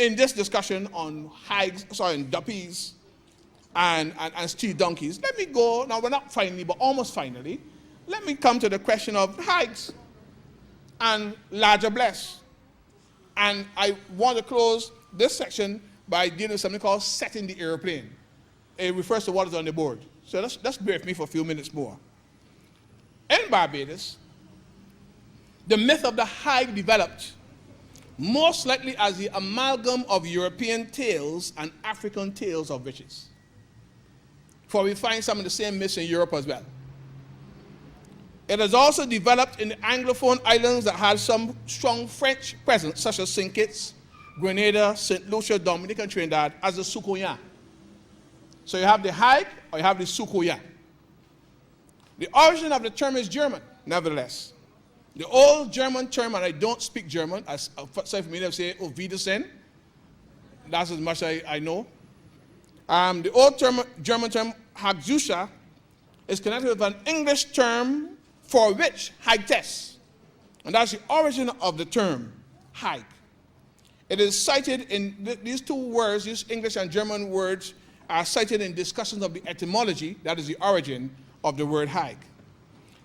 in this discussion on Hags, Duppies and steel donkeys, let me go, now we're not finally, but almost finally, let me come to the question of Hags and larger bless. And I want to close this section by dealing with something called setting the airplane. It refers to what is on the board. So let's bear with me for a few minutes more. In Barbados, the myth of the Hag developed most likely as the amalgam of European tales and African tales of witches. For we find some of the same myths in Europe as well. It has also developed in the Anglophone islands that had some strong French presence, such as St. Kitts, Grenada, St. Lucia, Dominica, and Trinidad, as the Sukoya. So you have the Hag or you have the Sukoya. The origin of the term is German, nevertheless. The old German term, and I don't speak German, as for me to say, "Auf Wiedersehen." That's as much as I know. The old German term, Hagzusha, is connected with an English term for witch, Hagtess. And that's the origin of the term, Hag. It is cited in these two words, these English and German words, are cited in discussions of the etymology, that is the origin of the word Hag.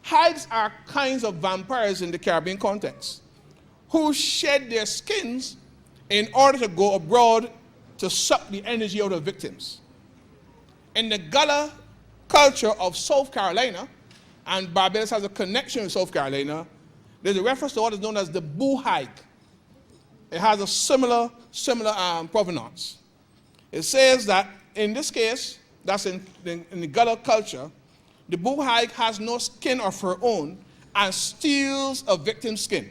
Hags are kinds of vampires in the Caribbean context who shed their skins in order to go abroad to suck the energy out of victims. In the Gullah culture of South Carolina, and Barbados has a connection with South Carolina, there's a reference to what is known as the Boo Hag. It has a similar provenance. It says that in this case, that's in the Gullah culture, the Boo Hag has no skin of her own and steals a victim's skin.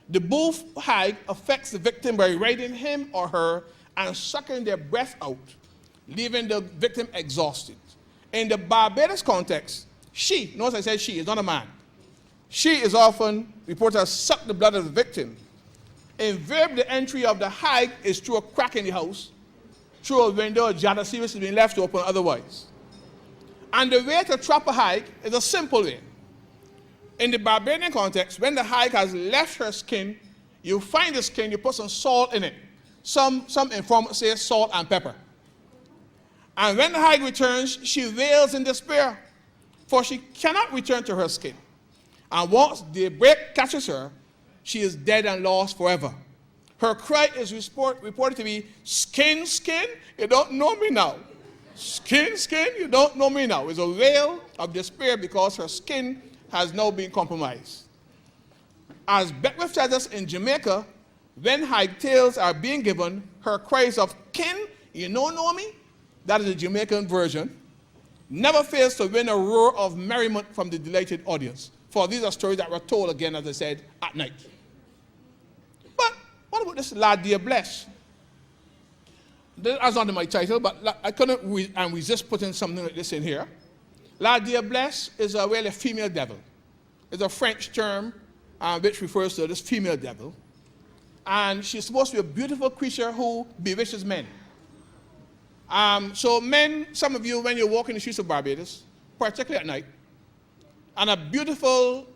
The Boo Hag affects the victim by riding him or her and sucking their breath out, leaving the victim exhausted. In the Barbados context, she, notice I said she, is not a man. She is often reported to have sucked the blood of the victim. Invariably, the entry of the Hag is through a crack in the house, through a window, a jar of service has been left open otherwise. And the way to trap a Hag is a simple way. In the Barbadian context, when the Hag has left her skin, you find the skin, you put some salt in it. Some informants say salt and pepper. And when the Hag returns, she wails in despair, for she cannot return to her skin. And once daybreak catches her, she is dead and lost forever. Her cry is reported to be, "Skin, skin, you don't know me now. Skin, skin, you don't know me now." It's a wail of despair because her skin has now been compromised. As Beckwith tells us in Jamaica, when Hag tales are being given, her cries of "Kin, you don't know me," that is the Jamaican version, never fails to win a roar of merriment from the delighted audience. For these are stories that were told, again, as I said, at night. But what about this La Dear Bless? That's not in my title, but I couldn't resist putting something like this in here. La Dear Bless is really a female devil. It's a French term which refers to this female devil. And she's supposed to be a beautiful creature who bewitches men. So men, some of you, when you walk in the streets of Barbados, particularly at night, and a beautiful,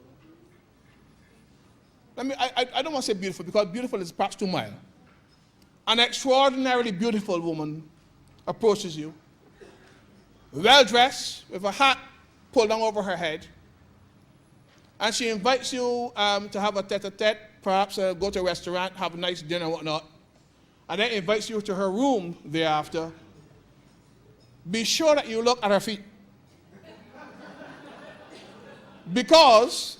I don't want to say beautiful because beautiful is perhaps too mild. An extraordinarily beautiful woman approaches you, well-dressed, with a hat pulled down over her head, and she invites you to have a tete-a-tete, perhaps go to a restaurant, have a nice dinner and whatnot, and then invites you to her room thereafter. Be sure that you look at her feet. Because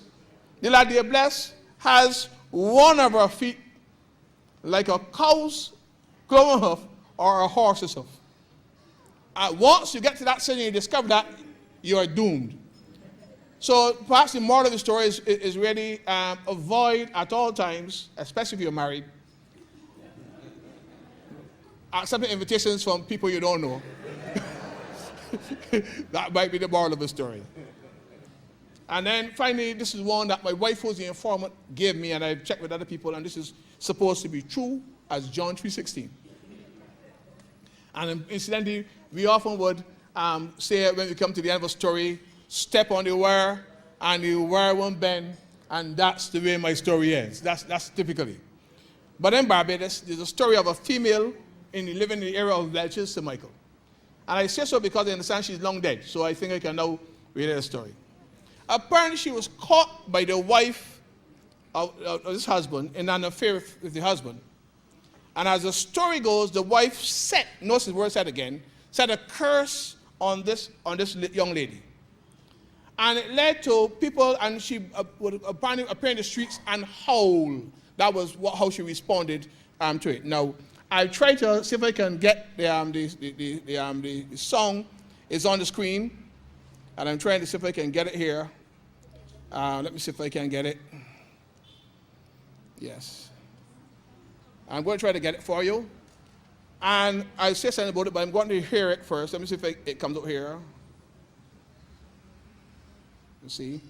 the La Dear Bless has one of her feet like a cow's cloven hoof or a horse's hoof. Once you get to that stage and you discover that, you are doomed. So perhaps the moral of the story is really avoid at all times, especially if you're married, accepting invitations from people you don't know. That might be the moral of the story. And then finally, this is one that my wife, who's the informant, gave me, and I've checked with other people, and this is supposed to be true as John 3:16. And incidentally, we often would say when we come to the end of a story, step on the wire, and the wire won't bend, and that's the way my story ends. That's typically. But in Barbados, there's a story of a female living in the area of Welch's St. Michael. And I say so because I understand she's long dead, so I think I can now relate the story. Apparently, she was caught by the wife of this husband in an affair with the husband. And as the story goes, the wife said, notice the word said again, said a curse on this young lady. And it led to people, and she would appear in the streets and howl. That was how she responded to it. Now, I'll try to see if I can get the song is on the screen, and I'm trying to see if I can get it here. Let me see if I can get it. Yes. I'm going to try to get it for you. And I'll say something about it, but I'm going to hear it first. Let me see if it comes up here. You see?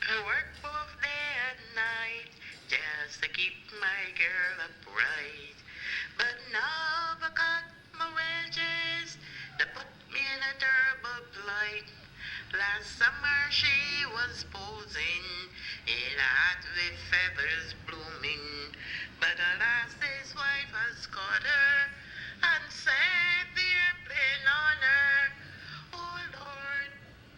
I work both day and night just to keep my girl upright. But now because my wages, they put me in a terrible plight. Last summer she was posing in a hat with feathers blooming. But alas, his wife has caught her and set the airplane on her. Oh Lord,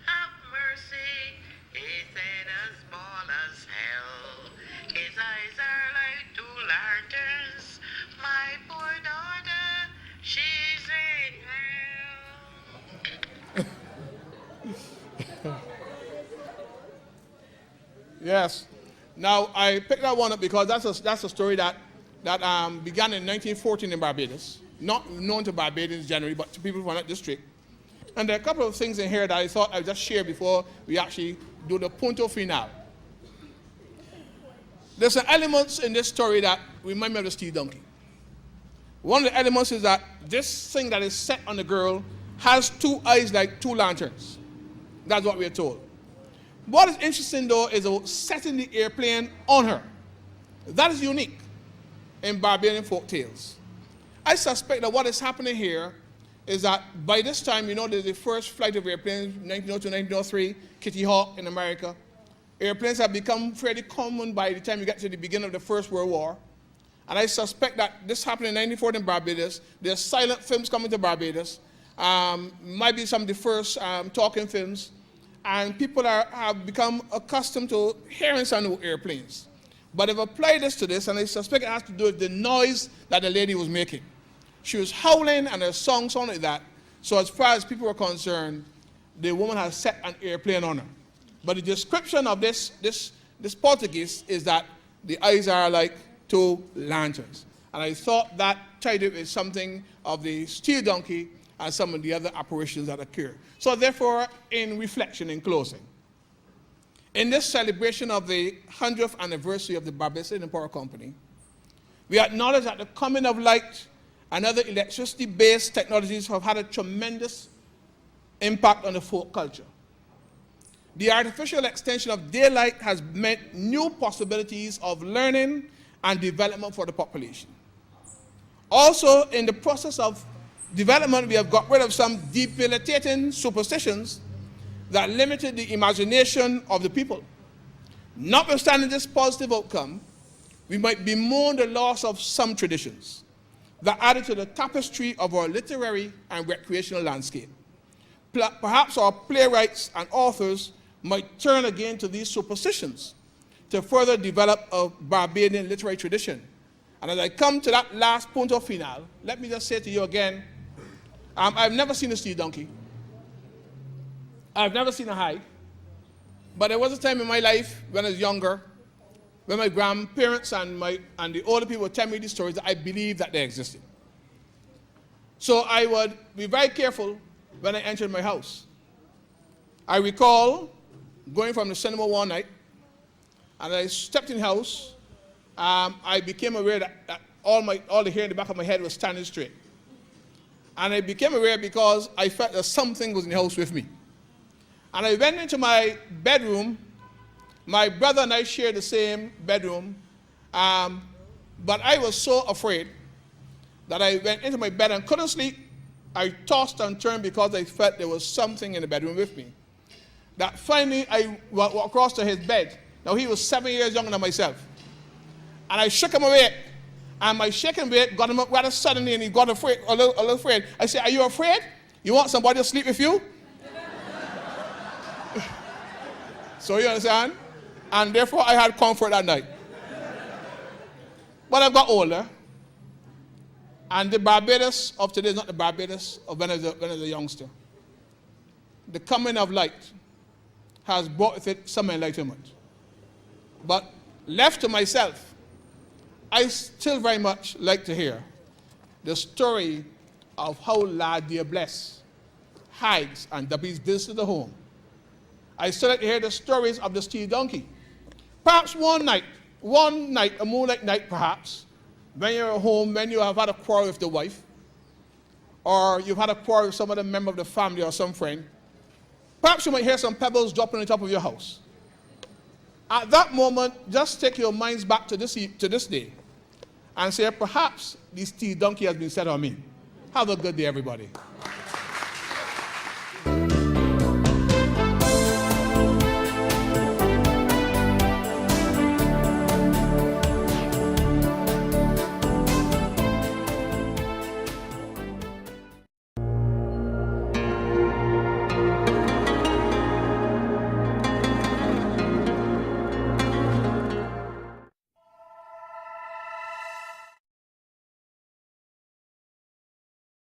have mercy. His head as bald as hell. His eyes are like two lanterns. My poor daughter, she's in hell. Yes. Now, I picked that one up because that's a story that began in 1914 in Barbados. Not known to Barbadians generally, but to people from that district. And there are a couple of things in here that I thought I'd just share before we actually do the punto final. There's some elements in this story that remind me of the steel donkey. One of the elements is that this thing that is set on the girl has two eyes like two lanterns. That's what we're told. What is interesting, though, is setting the airplane on her. That is unique in Barbadian folk tales. I suspect that what is happening here is that by this time, you know, there's the first flight of airplanes, 1902, 1903, Kitty Hawk in America. Airplanes have become fairly common by the time you get to the beginning of the First World War. And I suspect that this happened in 1940 in Barbados. There's silent films coming to Barbados. Might be some of the first talking films. And people have become accustomed to hearing some new airplanes. But they've applied this to this, and I suspect it has to do with the noise that the lady was making. She was howling, and her song sounded like that. So as far as people were concerned, the woman has set an airplane on her. But the description of this Portuguese is that the eyes are like two lanterns. And I thought that tied it with something of the steel donkey and some of the other apparitions that occur. So therefore, in reflection, in closing, in this celebration of the 100th anniversary of the Barbados Steam Power Company, we acknowledge that the coming of light and other electricity-based technologies have had a tremendous impact on the folk culture. The artificial extension of daylight has meant new possibilities of learning and development for the population. Also, in the process of development, we have got rid of some debilitating superstitions that limited the imagination of the people. Notwithstanding this positive outcome, we might bemoan the loss of some traditions that added to the tapestry of our literary and recreational landscape. Perhaps our playwrights and authors might turn again to these superstitions to further develop a Barbadian literary tradition. And as I come to that last punto final, let me just say to you again, I've never seen a steel donkey. I've never seen a hag. But there was a time in my life when I was younger, when my grandparents and the older people would tell me these stories, that I believed that they existed. So I would be very careful when I entered my house. I recall going from the cinema one night, and I stepped in the house. I became aware that all the hair in the back of my head was standing straight. And I became aware because I felt that something was in the house with me. And I went into my bedroom. My brother and I shared the same bedroom. But I was so afraid that I went into my bed and couldn't sleep. I tossed and turned because I felt there was something in the bedroom with me. That finally I walked across to his bed. Now he was 7 years younger than myself. And I shook him awake. And my shaking weight got him up rather suddenly, and he got afraid, a little afraid. I said, are you afraid? You want somebody to sleep with you? So you understand? And therefore, I had comfort that night. But I got older. And the Barbados of today is not the Barbados of when I was a youngster. The coming of light has brought with it some enlightenment. But left to myself, I still very much like to hear the story of how Lad Dear Bless, Hags, and Duppies visited the home. I still like to hear the stories of the steel donkey. Perhaps one night, a moonlight night perhaps, when you're at home, when you have had a quarrel with the wife, or you've had a quarrel with some other member of the family or some friend, perhaps you might hear some pebbles dropping on the top of your house. At that moment, just take your minds back to this day and say, perhaps this steel donkey has been set on me. Have a good day, everybody.